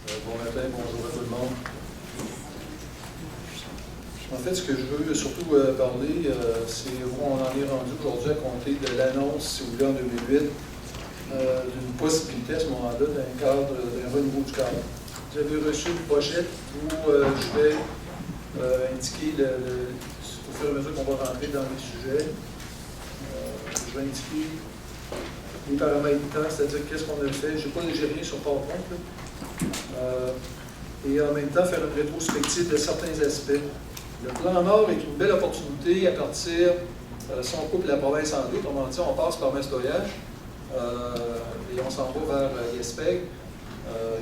Bon matin, bonjour à tout le monde. En fait, ce que je veux surtout parler, c'est où on en est rendu aujourd'hui à compter de l'annonce, si vous voulez, en 2008, d'une possibilité à ce moment-là d'un renouveau du cadre. Vous avez reçu une pochette où je vais indiquer, au fur et à mesure qu'on va rentrer dans les sujets, je vais indiquer les paramètres du temps, c'est-à-dire qu'est-ce qu'on a fait. Je n'ai rien sur PowerPoint. Et en même temps, faire une rétrospective de certains aspects. Le plan Nord est une belle opportunité à partir, si on coupe la province en deux, autrement dit, on passe par Mastoyage et on s'en va vers Yespeg,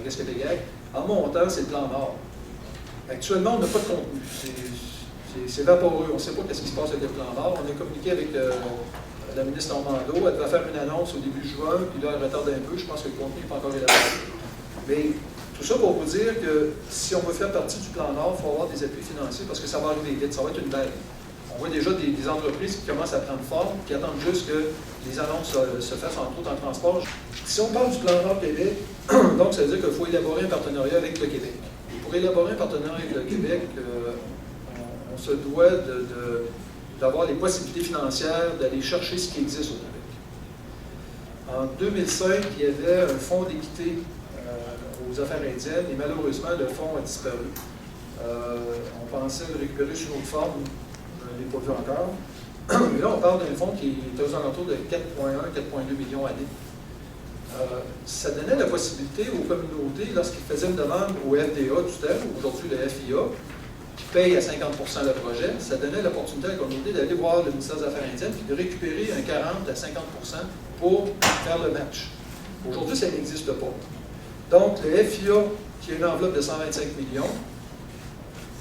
Yescadégac. En montant, c'est le plan Nord. Actuellement, on n'a pas de contenu. C'est vaporeux. On ne sait pas ce qui se passe avec le plan Nord. On a communiqué avec la ministre Normando. Elle va faire une annonce au début juin, puis là, elle retarde un peu. Je pense que le contenu n'est pas encore élaboré. Mais tout ça pour vous dire que si on veut faire partie du plan Nord, il faut avoir des appuis financiers parce que ça va arriver vite, ça va être une vague. On voit déjà des entreprises qui commencent à prendre forme, qui attendent juste que les annonces se fassent, entre autres en transport. Si on parle du plan Nord Québec, donc ça veut dire qu'il faut élaborer un partenariat avec le Québec. Et pour élaborer un partenariat avec le Québec, on se doit d'avoir les possibilités financières d'aller chercher ce qui existe au Québec. En 2005, il y avait un fonds d'équité aux affaires indiennes, et malheureusement, le fonds a disparu. On pensait le récupérer sous une autre forme, je ne l'ai pas vu encore. Mais là, on parle d'un fonds qui est aux alentours de 4,1-4,2 millions à l'année. Ça donnait la possibilité aux communautés, lorsqu'ils faisaient une demande au FDA du terme, aujourd'hui le FIA, qui paye à 50 le projet, ça donnait l'opportunité à la communauté d'aller voir le ministère des Affaires indiennes et de récupérer un 40 à 50 pour faire le match. Aujourd'hui, ça n'existe pas. Donc, le FIA, qui est une enveloppe de 125 millions,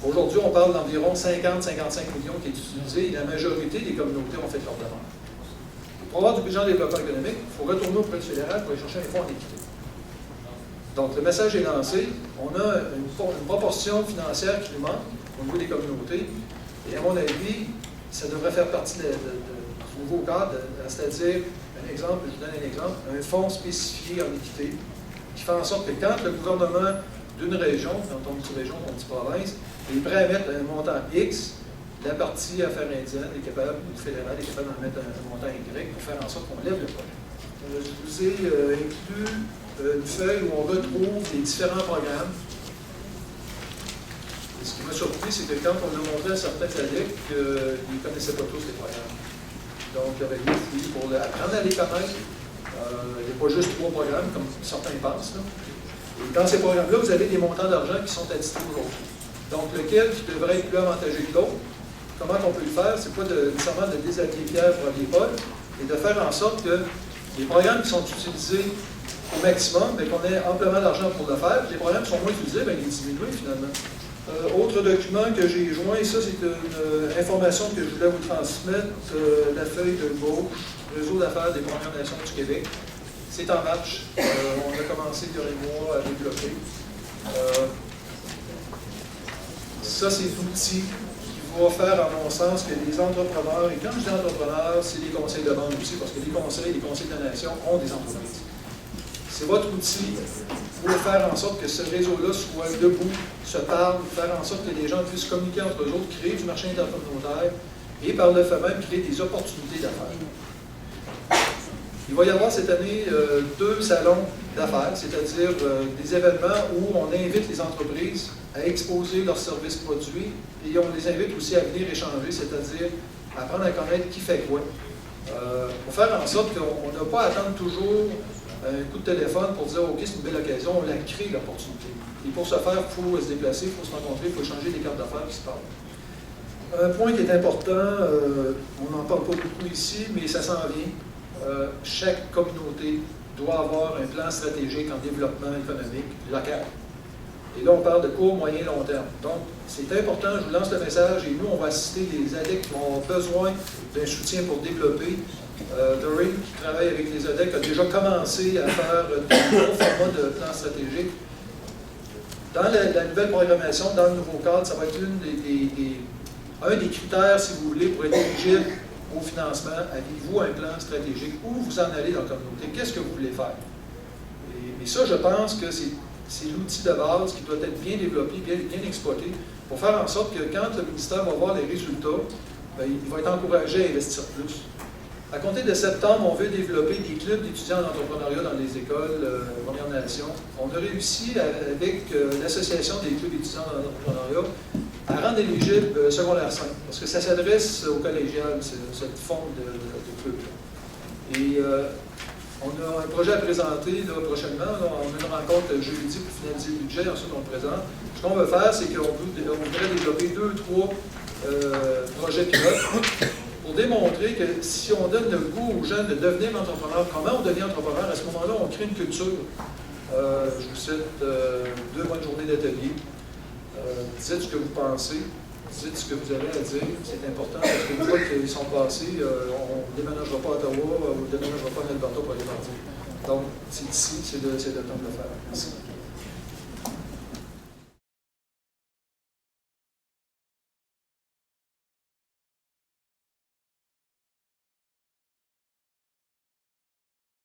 aujourd'hui, on parle d'environ 50-55 millions qui est utilisé et la majorité des communautés ont fait leur demande. Pour avoir du budget en développement économique, il faut retourner auprès du fédéral pour aller chercher un fonds en équité. Donc, le message est lancé. On a une proportion financière qui nous manque au niveau des communautés. Et à mon avis, ça devrait faire partie du nouveau cadre, c'est-à-dire, un exemple, je vous donne un exemple, un fonds spécifié en équité qui fait en sorte que quand le gouvernement d'une région, quand on dit région, on dit province, est prêt à mettre un montant X, la partie affaires indiennes est capable, ou fédérale est capable d'en mettre un montant Y pour faire en sorte qu'on lève le projet. Je vous ai inclus une feuille où on retrouve les différents programmes. Et ce qui m'a surpris, c'est que quand on a montré à certains adeptes qu'ils ne connaissaient pas tous les programmes. Donc, il y avait des fouilles pour apprendre à les connaître. Il n'y a pas juste 3 programmes, comme certains pensent. Là. Et dans ces programmes-là, vous avez des montants d'argent qui sont attitrés aujourd'hui. Donc, lequel qui devrait être plus avantageux que l'autre, comment on peut le faire? Ce n'est pas nécessairement de déshabiller Pierre pour habiller Paul, mais de faire en sorte que les programmes qui sont utilisés au maximum, qu'on ait amplement d'argent pour le faire, puis les programmes qui sont moins utilisés, ils diminuent finalement. Autre document que j'ai joint, ça c'est une information que je voulais vous transmettre, la feuille de gauche, Réseau d'affaires des Premières Nations du Québec. C'est en marche. On a commencé il y a un mois à développer. Ça, c'est l'outil qui va faire, à mon sens, que les entrepreneurs, et quand je dis entrepreneurs, c'est les conseils de vente aussi, parce que les conseils de la nation ont des entreprises. C'est votre outil pour faire en sorte que ce réseau-là soit debout, se parle, faire en sorte que les gens puissent communiquer entre eux autres, créer du marché intercommunautaire et par le fait même créer des opportunités d'affaires. Il va y avoir cette année 2 salons d'affaires, c'est-à-dire des événements où on invite les entreprises à exposer leurs services produits et on les invite aussi à venir échanger, c'est-à-dire apprendre à connaître qui fait quoi. Pour faire en sorte qu'on n'a pas à attendre toujours un coup de téléphone pour dire « OK, c'est une belle occasion », on la crée l'opportunité. Et pour ce faire, il faut se déplacer, il faut se rencontrer, il faut changer des cartes d'affaires qui se parlent. Un point qui est important, on n'en parle pas beaucoup ici, mais ça s'en vient. Chaque communauté doit avoir un plan stratégique en développement économique local. Et là, on parle de court, moyen, long terme. Donc, c'est important, je vous lance le message, et nous, on va assister les ADEC qui vont avoir besoin d'un soutien pour développer. Doreen, qui travaille avec les ADEC, a déjà commencé à faire un gros format de plan stratégique. Dans la nouvelle programmation, dans le nouveau cadre, ça va être un des critères, si vous voulez, pour être éligible au financement. Avez-vous un plan stratégique? Où vous en allez dans la communauté? Qu'est-ce que vous voulez faire? Et ça, je pense que c'est l'outil de base qui doit être bien développé, bien exploité, pour faire en sorte que quand le ministère va voir les résultats, bien, il va être encouragé à investir plus. À compter de septembre, on veut développer des clubs d'étudiants en entrepreneuriat dans les écoles Premières Nations. On a réussi, avec l'Association des clubs d'étudiants en entrepreneuriat, à rendre éligible secondaire 5, parce que ça s'adresse aux collégiales, cette forme de club. Et on a un projet à présenter là, prochainement. Là, on a une rencontre jeudi pour finaliser le budget, ensuite on le présente. Ce qu'on veut faire, c'est qu'on voudrait développer 2-3 projets pilotes pour démontrer que si on donne le goût aux jeunes de devenir entrepreneurs, comment on devient entrepreneur, à ce moment-là, on crée une culture. Je vous cite 2 mois de journée d'atelier. Dites ce que vous pensez, dites ce que vous avez à dire, c'est important parce qu'une fois qu'ils sont passés, on ne déménagera pas à Ottawa, on ne déménagera pas en Alberta pour aller partir. Donc, c'est ici, c'est le temps de le faire. Merci.